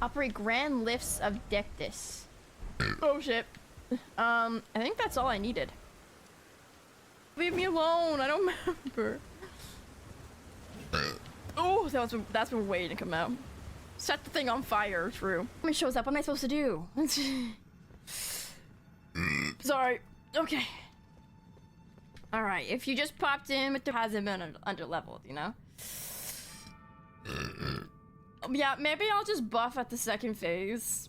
Operate grand lifts of Dectus. Oh shit. I think that's all I needed. Leave me alone, I don't remember. Oh, that's been waiting to come out. Set the thing on fire, true. When it shows up, what am I supposed to do? Sorry. Okay. Alright, if you just popped in, it hasn't been under-leveled, you know? Yeah, maybe I'll just buff at the second phase.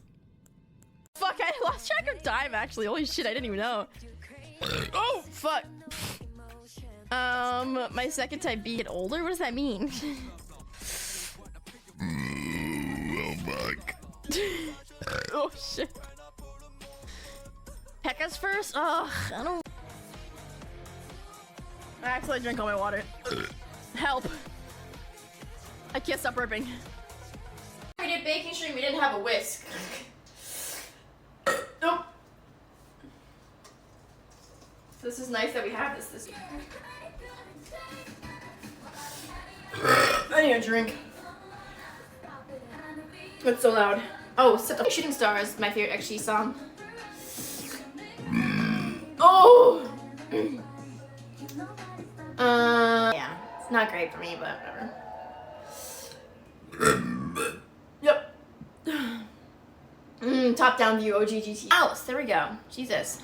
Fuck, I lost track of time, actually. Holy shit, I didn't even know. Oh, fuck. My second type B get older? What does that mean? Oh my god. Oh, shit. Heck us first? Ugh, I don't... I actually drank all my water. Help. I can't stop burping. We did baking stream, we didn't have a whisk. Nope. This is nice that we have this I need a drink. It's so loud. Oh, set the Shooting Stars, my favorite XG song. Oh! Yeah, it's not great for me, but whatever. Yep. Top-down view, OG GT. Alice, there we go. Jesus.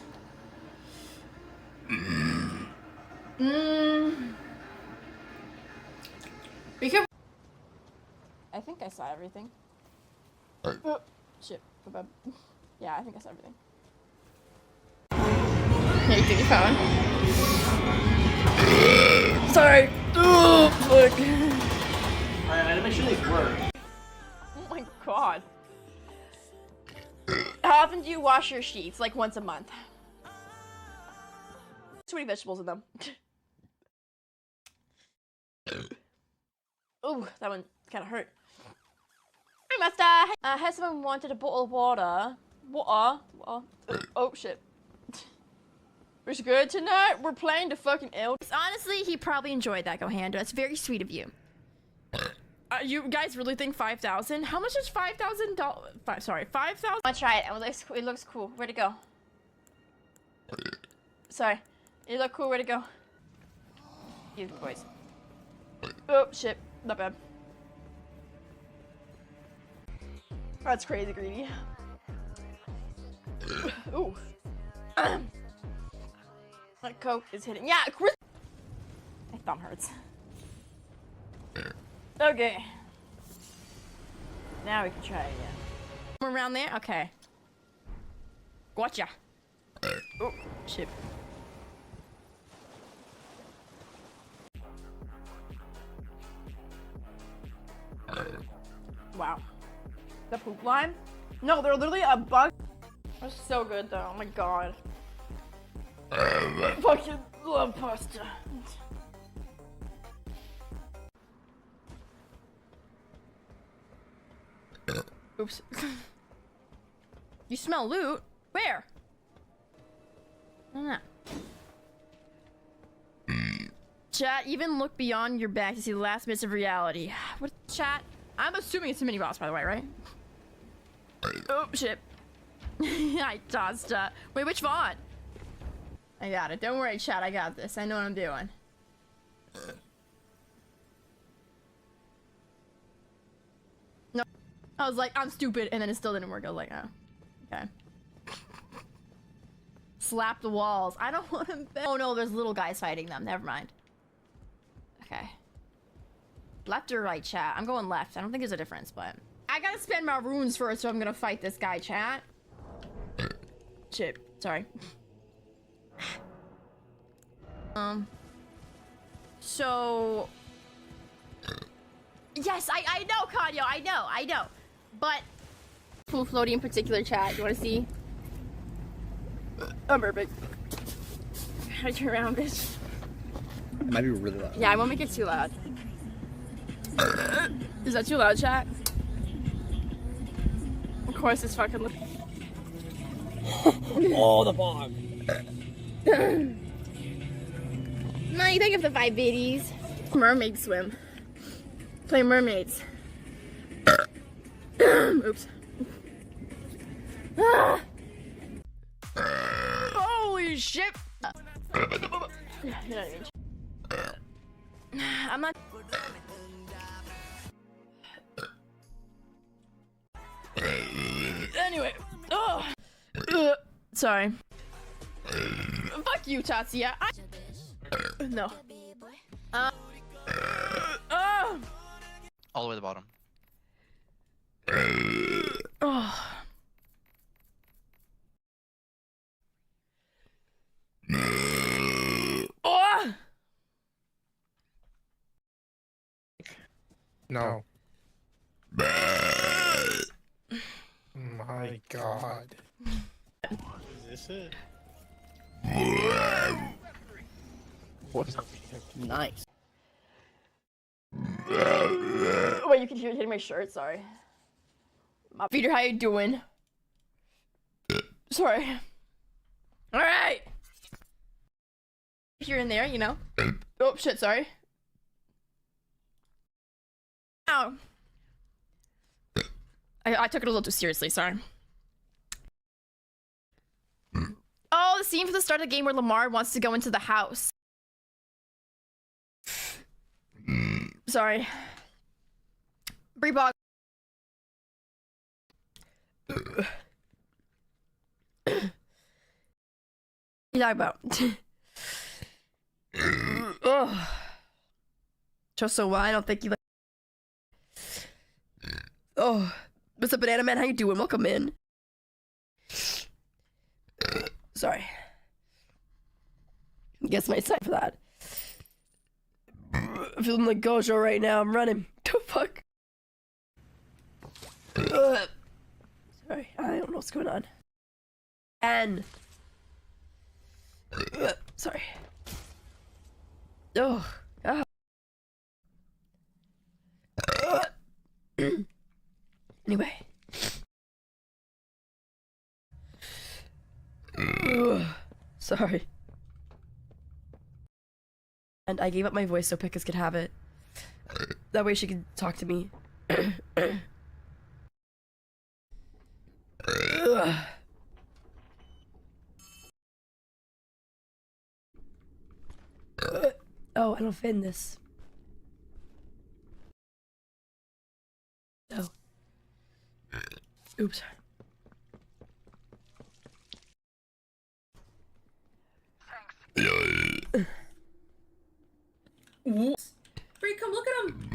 We could. I think I saw everything. Oh, shit. Yeah, I think I saw everything. Here, you take your phone. Sorry. Oh, fuck. Alright, I gotta make sure these work. Oh my god. How often do you wash your sheets? Like once a month. Too many vegetables in them. Oh, that one kind of hurt. Hi, Master. Has someone wanted a bottle of water? Water? Oh, shit. What's good tonight? We're playing the fucking L. Honestly, he probably enjoyed that, Gohando. That's very sweet of you. You guys really think 5,000? How much is $5,000? Sorry, 5,000? I'll try it. It looks cool. Where'd it go? Sorry. It look cool. Where'd it go? You boys. Oh, shit. Not bad. That's crazy greedy. Ooh. That coke is hitting. Yeah, Chris. My thumb hurts. Okay. Now we can try it again. Around there? Okay. Gotcha. Oh, shit. Wow. The poop line? No, they're literally a bug. That's so good though. Oh my god. I fucking love pasta. Oops. You smell loot? Where? I don't know. Chat, even look beyond your back to see the last bits of reality. What, chat? I'm assuming it's a mini boss, by the way, right? Oh, shit. I tossed wait, which font? I got it. Don't worry, chat. I got this. I know what I'm doing. No. I was like, I'm stupid, and then it still didn't work. I was like, oh. Okay. Slap the walls. I don't want to. Oh no, there's little guys fighting them. Never mind. Okay. Left or right, chat? I'm going left. I don't think there's a difference, but I gotta spend my runes first, so I'm gonna fight this guy, chat. Shit. Sorry. So... Yes, I know, Kanyo, I know. But... Pool floaty in particular, chat. You wanna see? I'm perfect. I turn around, bitch. It might be really loud. Yeah, I won't make it too loud. Is that too loud, chat? Of course it's fucking... Oh, the fog. No, you think of the 5 biddies. Mermaid swim. Play mermaids. Oops. Ah! Holy shit! I'm not. Anyway. Oh. Sorry. Fuck you, Tatsuya. No. All the way to the bottom. Oh. Oh. No. My God. Is this it? What's up? Nice. Wait, you can hear it hitting my shirt. Sorry. My Peter, how you doing? Sorry. All right. Here and there, you know. Oh shit! Sorry. Ow. I took it a little too seriously. Sorry. Oh, the scene from the start of the game where Lamar wants to go into the house. Sorry. Breebog. You talking about? Oh. Just so why I don't think you like. Oh, what's up, Banana Man? How you doing? Welcome in. Sorry. Guess my sign for that. I'm feeling like Gojo right now. I'm running. The fuck? Sorry, I don't know what's going on. And sorry. Oh. Ah. Anyway. Sorry. And I gave up my voice so Pickus could have it. That way she could talk to me. Oh, I don't fit in this. Oh. Oops. Bree, come look at him.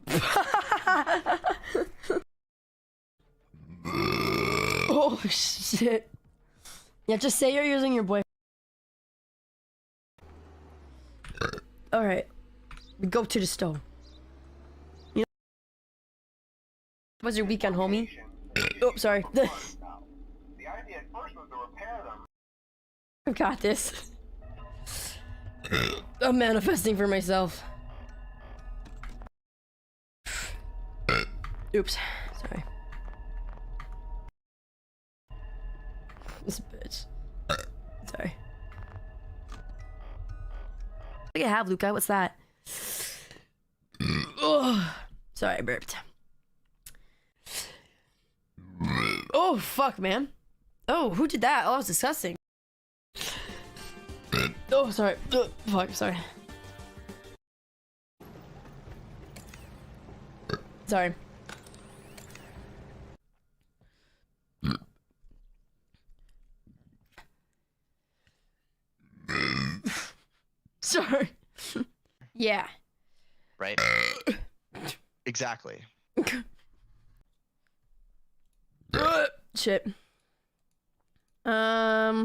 The fuck? Oh shit. Yeah, just say you're using your boyfriend. Alright. We go to the stove. You know, how was your weekend, homie? Oh, sorry. The idea at first was to repair them. I got this. I'm manifesting for myself. Oops. Sorry. This bitch. Sorry. I think I have, Luca. What's that? Oh, sorry, I burped. Oh, fuck, man. Oh, who did that? Oh, that was disgusting. Oh, sorry. Fuck, sorry. Sorry. Sorry. Yeah. Right? Exactly. Shit. Oh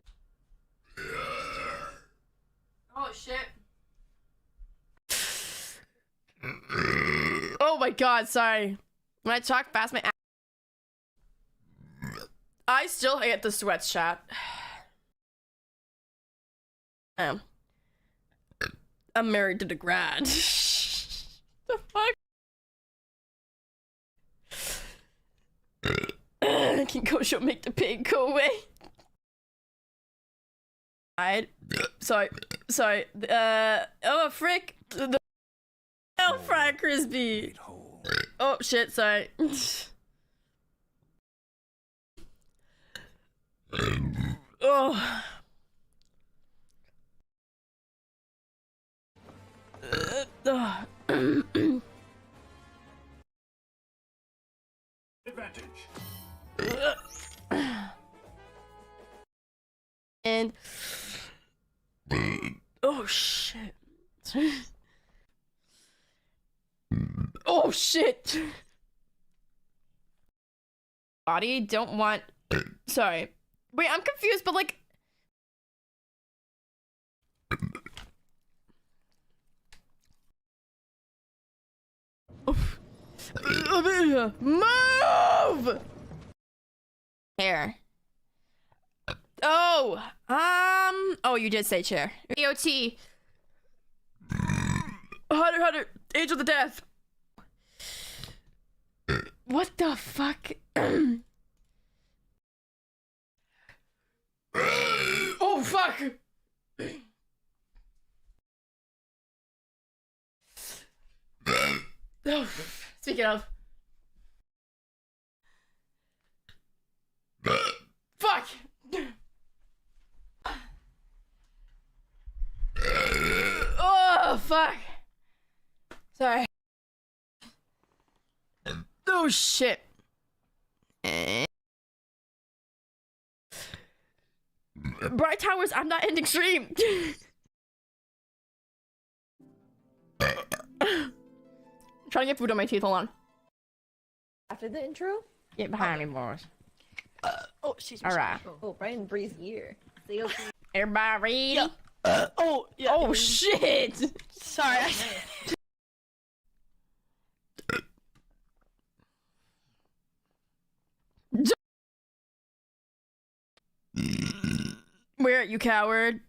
shit. Oh my god, sorry. When I talk fast, my I still hate the sweats chat. I'm married to the grad. The fuck? Can Gojo make the pig go away? Sorry. Oh, frick. Oh, fried crispy. Oh, shit, sorry. Oh. Advantage. And oh shit. Oh shit. Body don't want. Sorry. Wait, I'm confused, but like. Move! Hair. Oh, oh, you did say chair. AOT. Hunter, Age of the Death. What the fuck? Oh, fuck. Oh, speaking of. Fuck. Oh, fuck. Sorry. Oh, shit. Bright Towers, I'm not ending stream. I'm trying to get food on my teeth, hold on. After the intro? Get behind me, boys. Oh, she's Alright. Oh, Brian breathes ear. Everybody ready? Yeah. Oh, yeah. Oh, shit. Sorry. Where, you coward?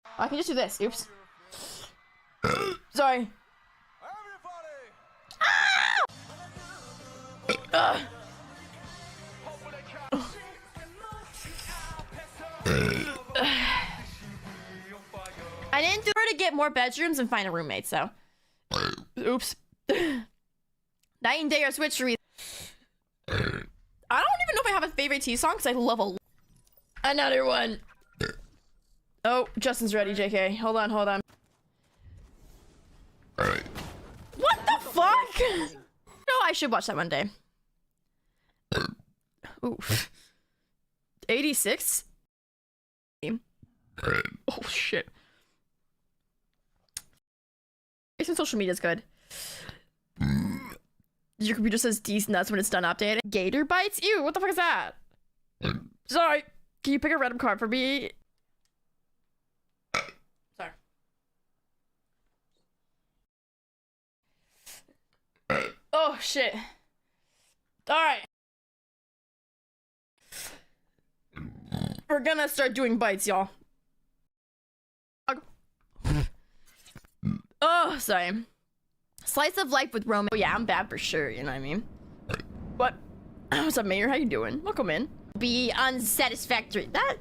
Oh, I can just do this. Oops. Sorry. I didn't do her to get more bedrooms and find a roommate, so. Oops. Night and day are switchery. I don't even know if I have a favorite T song because I love a. Another one. Oh, Justin's ready, JK. Hold on. Alright. What the fuck? No, I should watch that one day. Ooh. 86? Alright. Oh, shit. Some social media is good. Your computer says decent, that's when it's done updating. Gator bites? Ew, what the fuck is that? Sorry. Can you pick a random card for me? Sorry. Oh, shit. Alright. We're gonna start doing bites, y'all. Oh, sorry. Slice of life with Roman. Oh, yeah, I'm bad for sure, you know what I mean? What? What's up, Mayor? How you doing? Welcome in. Be unsatisfactory. Not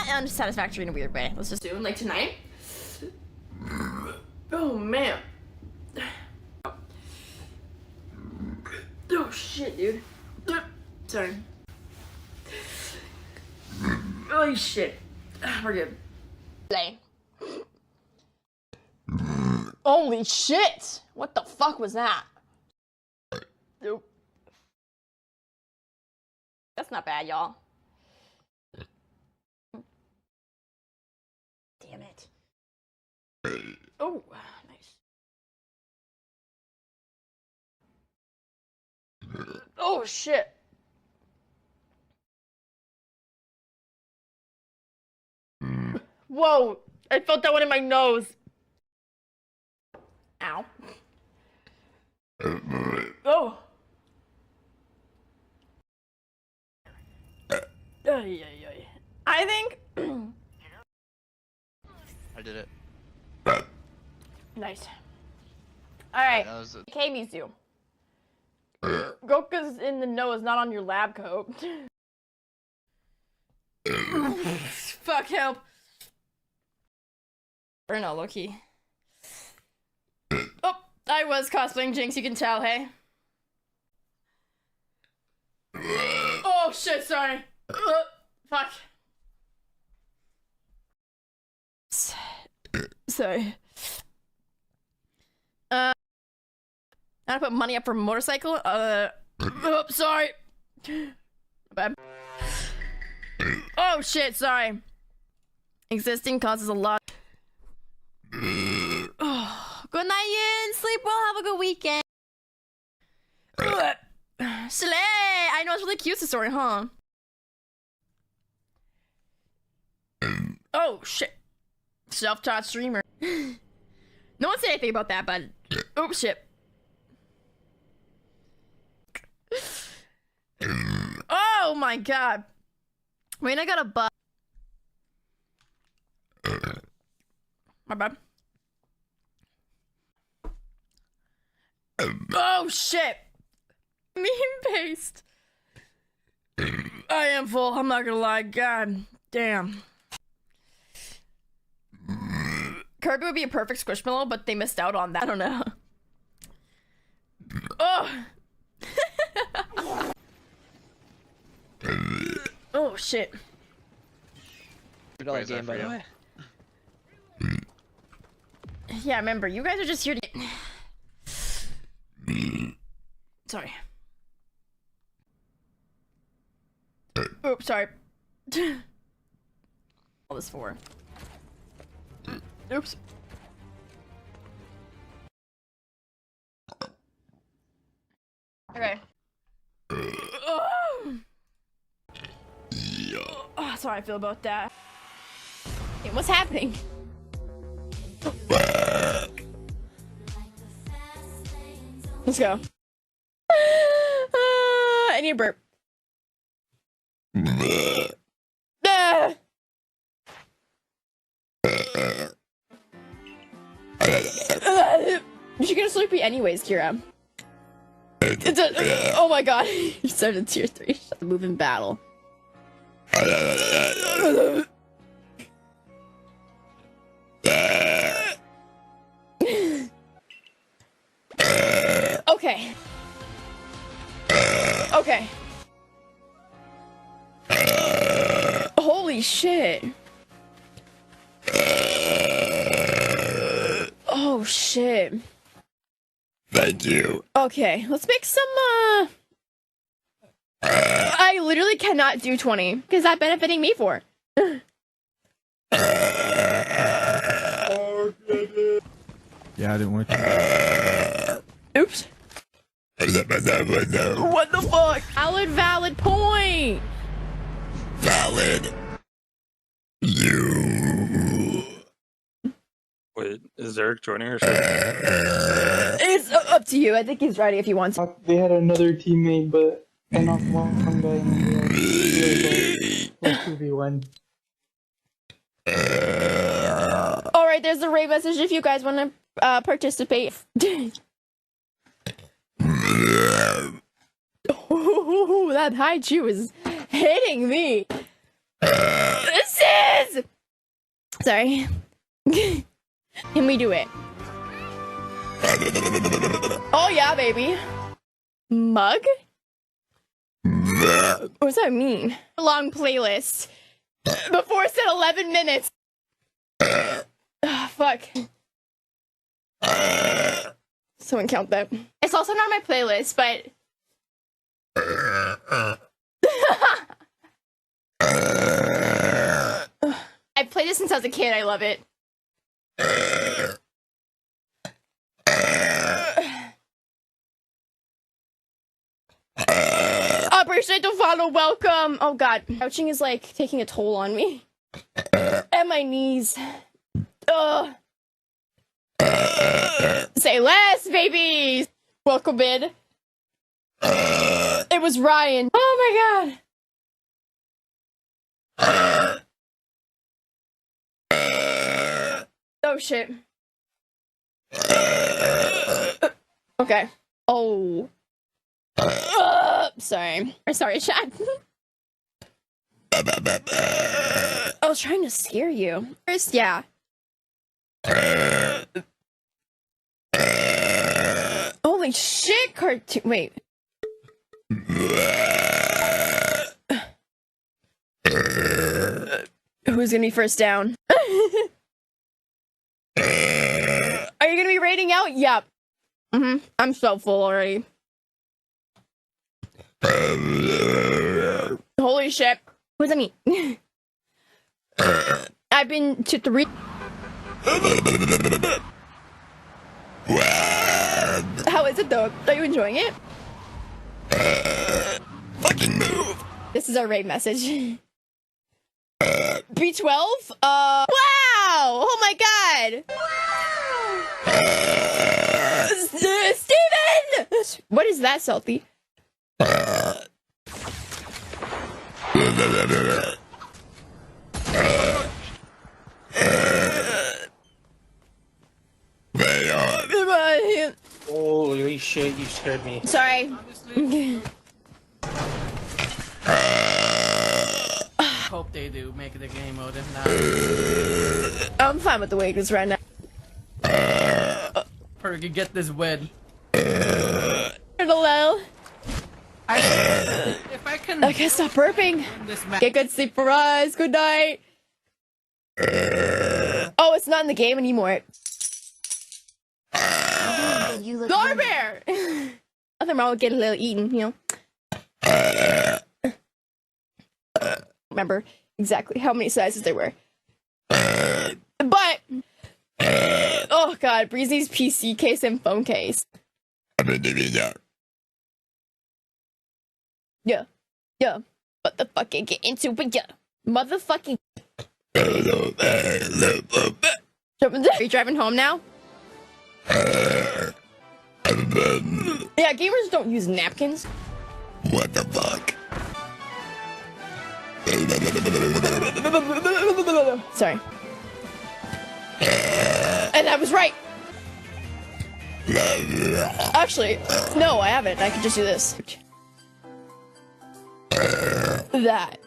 unsatisfactory in a weird way. Let's just do it like tonight. Oh, man. Oh, shit, dude. Sorry. Oh, shit. We're good. Play. Holy shit! What the fuck was that? Nope. That's not bad, y'all. Damn it. Oh, nice. Oh, shit. Whoa! I felt that one in my nose. Ow. Oh. I think. I did it. Nice. Alright. That was it. K-Mizu. Goka's in the nose, not on your lab coat. Fuck, help. Or no, Loki. Oh, I was cosplaying Jinx, you can tell, hey? Oh! Oh shit, sorry. Fuck. Sorry. I put money up for a motorcycle. Sorry. Bad. Oh shit, sorry. Existing causes a lot. Oh, good night, Yin. Sleep well. Have a good weekend. Slay. I know it's really cute, the story, huh? Oh shit. Self-taught streamer. No one said anything about that, but oh shit. Oh my god. Wait, I got a butt. My bad. Oh shit. Meme paste. I am full. I'm not gonna lie. God damn. Kirby would be a perfect squishmallow, but they missed out on that. I don't know. Oh. Oh shit. $2 game, by the way. Yeah, remember, you guys are just here to Sorry. Oops, sorry. All this for. Oops. Okay. Oh, sorry I feel about that. Hey, what's happening? Let's go. I need a burp. Ah! You're gonna sleepy anyways, Kira. Oh my god. You started tier 3. Shut the move in battle. Okay. Okay. Holy shit. Oh shit. Thank you. Okay, let's make some I literally cannot do 20 because that's benefiting me for. Yeah, I didn't want to. Oops. What the fuck? Valid point. Valid. You. Wait, is Eric joining her? It's up to you. I think he's ready if he wants. They had another teammate, but I knocked one guy and he was 2v1. Alright, there's the raid message if you guys want to participate. Oh, that high chew is hitting me. This is. Sorry. Can we do it? Oh yeah, baby. Mug? What does that mean? Long playlist. Before it said 11 minutes. Fuck. Someone count that. It's also not my playlist, but... I've played it since I was a kid. I love it. Appreciate the follow. Welcome. Oh god, crouching is like taking a toll on me. And my knees. Ugh. Say less, baby. Welcome in. It was Ryan. Oh my god. Oh shit. Okay. Oh. Sorry. Sorry, chat. I was trying to scare you. First, yeah. Holy shit, cartoon. Wait. Who's gonna be first down? Are you gonna be raiding out? Yep. I'm so full already. Holy shit. What does that mean? I've been to 3. How is it though? Are you enjoying it? Fucking move. This is our raid message. B12? Wow! Oh my god! Steven! What is that, Salty? Holy shit, you scared me. Sorry. Hope they do make the game mode. If not, I'm fine with the way it is right now. Perky, get this win. Hello. If I can Okay, stop burping. win this match, Get good sleep for us. Good night. Oh, it's not in the game anymore. Garbear! Nothing wrong with getting a little eaten, you know. Remember exactly how many sizes there were. But oh god, Breezy's PC case and phone case. Yeah. What the fuck? Get into it, yeah. Motherfucking. Are you driving home now? Yeah, gamers don't use napkins. What the fuck? Sorry. And I was right. Actually, no, I haven't. I could just do this. That.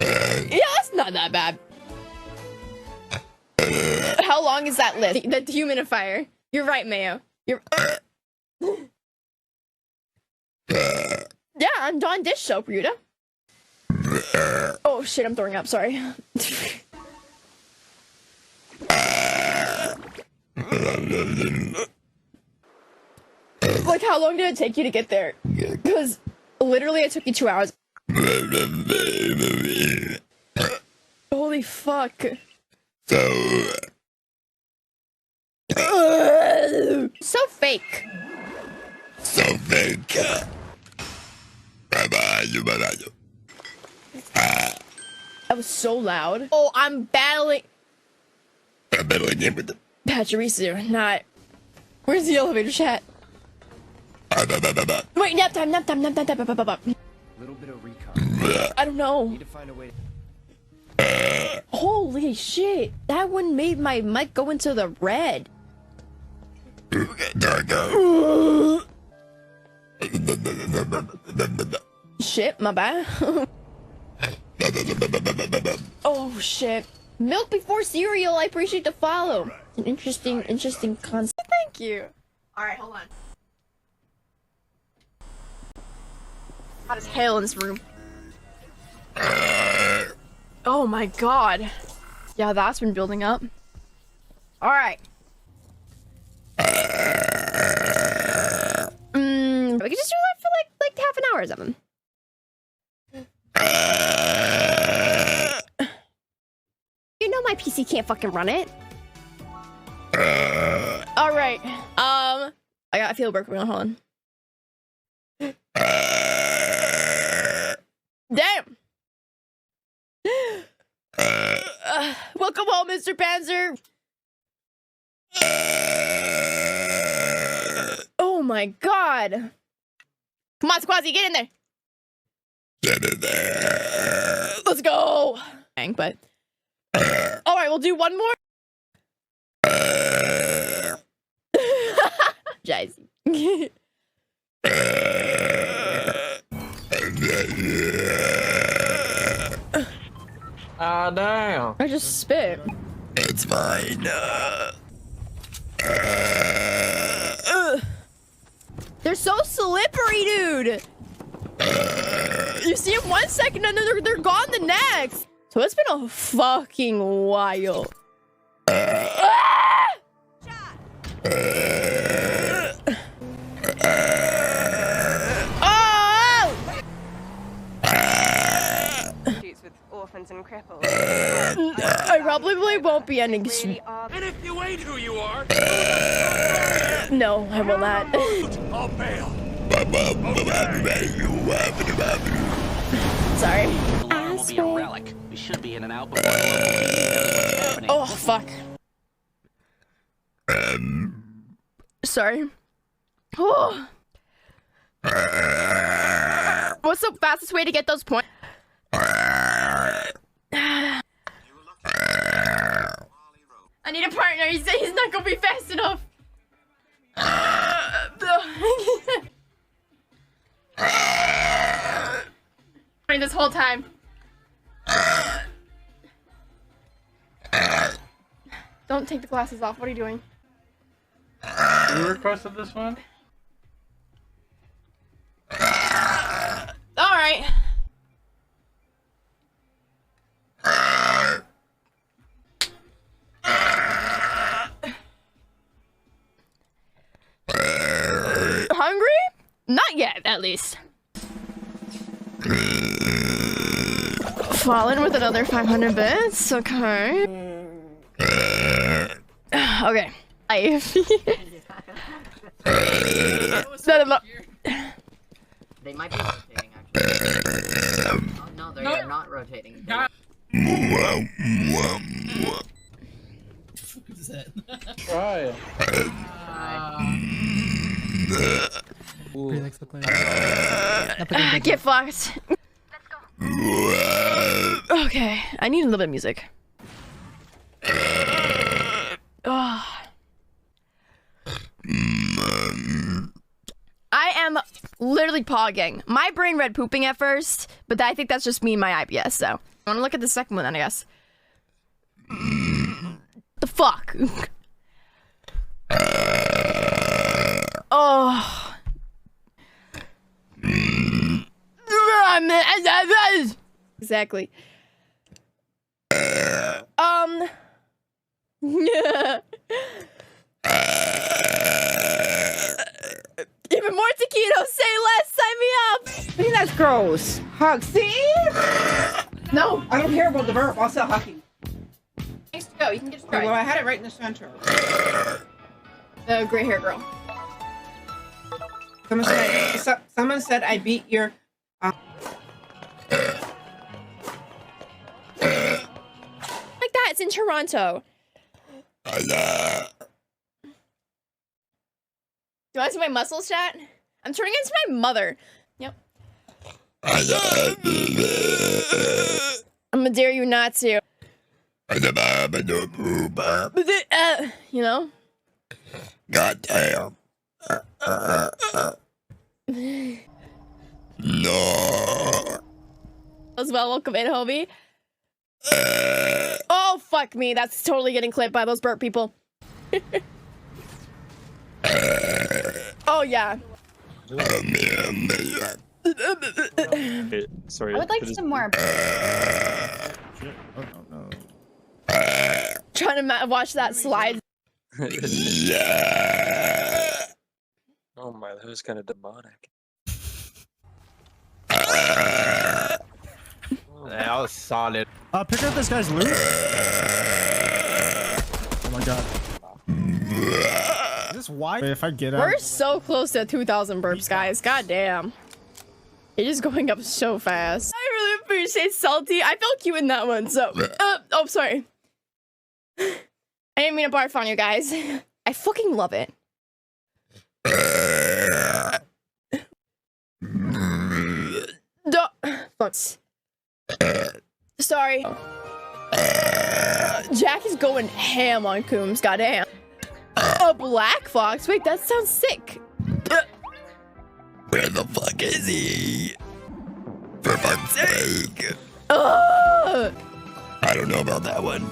Yeah, that's not that bad. How long is that list? The dehumidifier. You're right, Mayo. You're. Yeah, I'm Dawn dish soap, Ryuta. Oh shit, I'm throwing up. Sorry. Like, how long did it take you to get there? Because literally, it took you 2 hours. Holy fuck. So fake. So fake. That was so loud. Oh, I'm battling. I'm battling him with the. Pachirisu, not. Where's the elevator chat? Wait, nap time. Little bit of recon. I don't know. Need to find a way. Holy shit. That one made my mic go into the red. Shit, my bad. Oh shit. Milk before cereal. I appreciate the follow. An interesting concept. Thank you. Alright, hold on. Hot as hell in this room. Oh my god. Yeah, that's been building up. Alright. We could just do that for like half an hour or something. You know my PC can't fucking run it. Alright. I got a field work going on. Hold on. Damn. Welcome home, Mr. Panzer. Oh my god. Come on, Squazzy, get in there. Let's go. Dang, but. Alright, we'll do one more. Jazzy. Ah, damn. I just spit. It's fine. They're so slippery, dude. You see them 1 second and then they're gone the next. So it's been a fucking while. With orphans and cripples. I probably won't be ending. And if you ain't who you are, No, I will not. I'll bail. Sorry. Alarm will be a relic. We should be in and out before the local PD knows what's happening. Oh, fuck. Sorry. Oh. What's the fastest way to get those points? I need a partner. He's not gonna be fast enough. This whole time. Don't take the glasses off. What are you doing? You requested this one? All right. Hungry? Not yet, at least. Fallen with another 500 bits. Okay. Okay. Life. They might be rotating, actually. Oh, no, they're not rotating. Try. Get fucked. Okay, I need a little bit of music. Oh. I am literally pogging. My brain read pooping at first, but I think that's just me and my IBS, so. I wanna look at the second one then, I guess. The fuck? Oh. Exactly. Even more taquitos. Say less. Sign me up. I think that's gross. Hug. See? No, I don't care about the verb. I'll sell hockey. Thanks to go. You can get Okay, well, I had it right in the center. The gray hair girl. Someone said I beat your. Like that. It's in Toronto. Do you want to see my muscles, chat? I'm turning into my mother. Yep. I'm gonna dare you not to. You know? God damn. No. As well, welcome in, homie. Oh, fuck me. That's totally getting clipped by those burp people. Oh, yeah. Sorry. I would like some more. Trying to watch that slide. Yeah. Oh my, that was kind of demonic. That was solid. Pick up this guy's loot. Oh my god. Is this why? If I get out. We're so close to 2,000 burps, guys. God damn. It is going up so fast. I really appreciate Salty. I felt cute in that one, so. Oh, sorry. I didn't mean to barf on you guys. I fucking love it. Fuck. Sorry. Jack is going ham on Coombs, goddamn. A black fox? Wait, that sounds sick. Where the fuck is he? For fuck's sake. Ugh. I don't know about that one.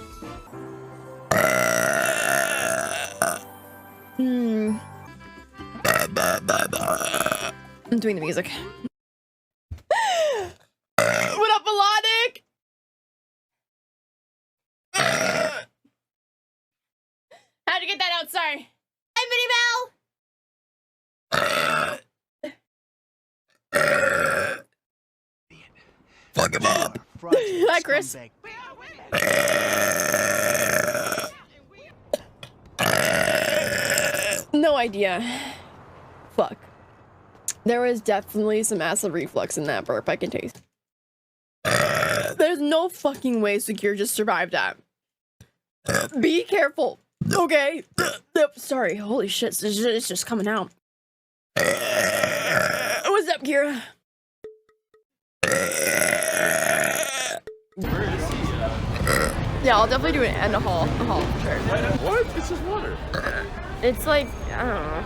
I'm doing the music. Fuck him up. Hi, Chris. No idea. Fuck. There was definitely some acid reflux in that burp. I can taste. There's no fucking way Secure just survived that. Be careful. Okay. Sorry. Holy shit. It's just coming out. What's up, Kira? Yeah, I'll definitely do it and a haul. A haul, for sure. What? It's just water. It's like, I don't know.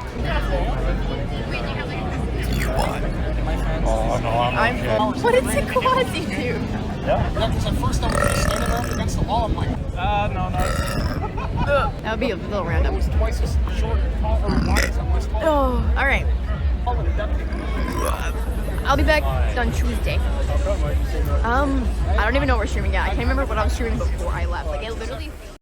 Oh, no, I'm okay. What did Sequazi do? Yeah. Because at first I was standing there against the wall. I'm like, No. That would be a little random. it's twice as short or tall or wide as I was tall. Oh, alright. I'll be back on Tuesday. I don't even know what we're streaming at. I can't remember what I was streaming before I left. Like, it literally...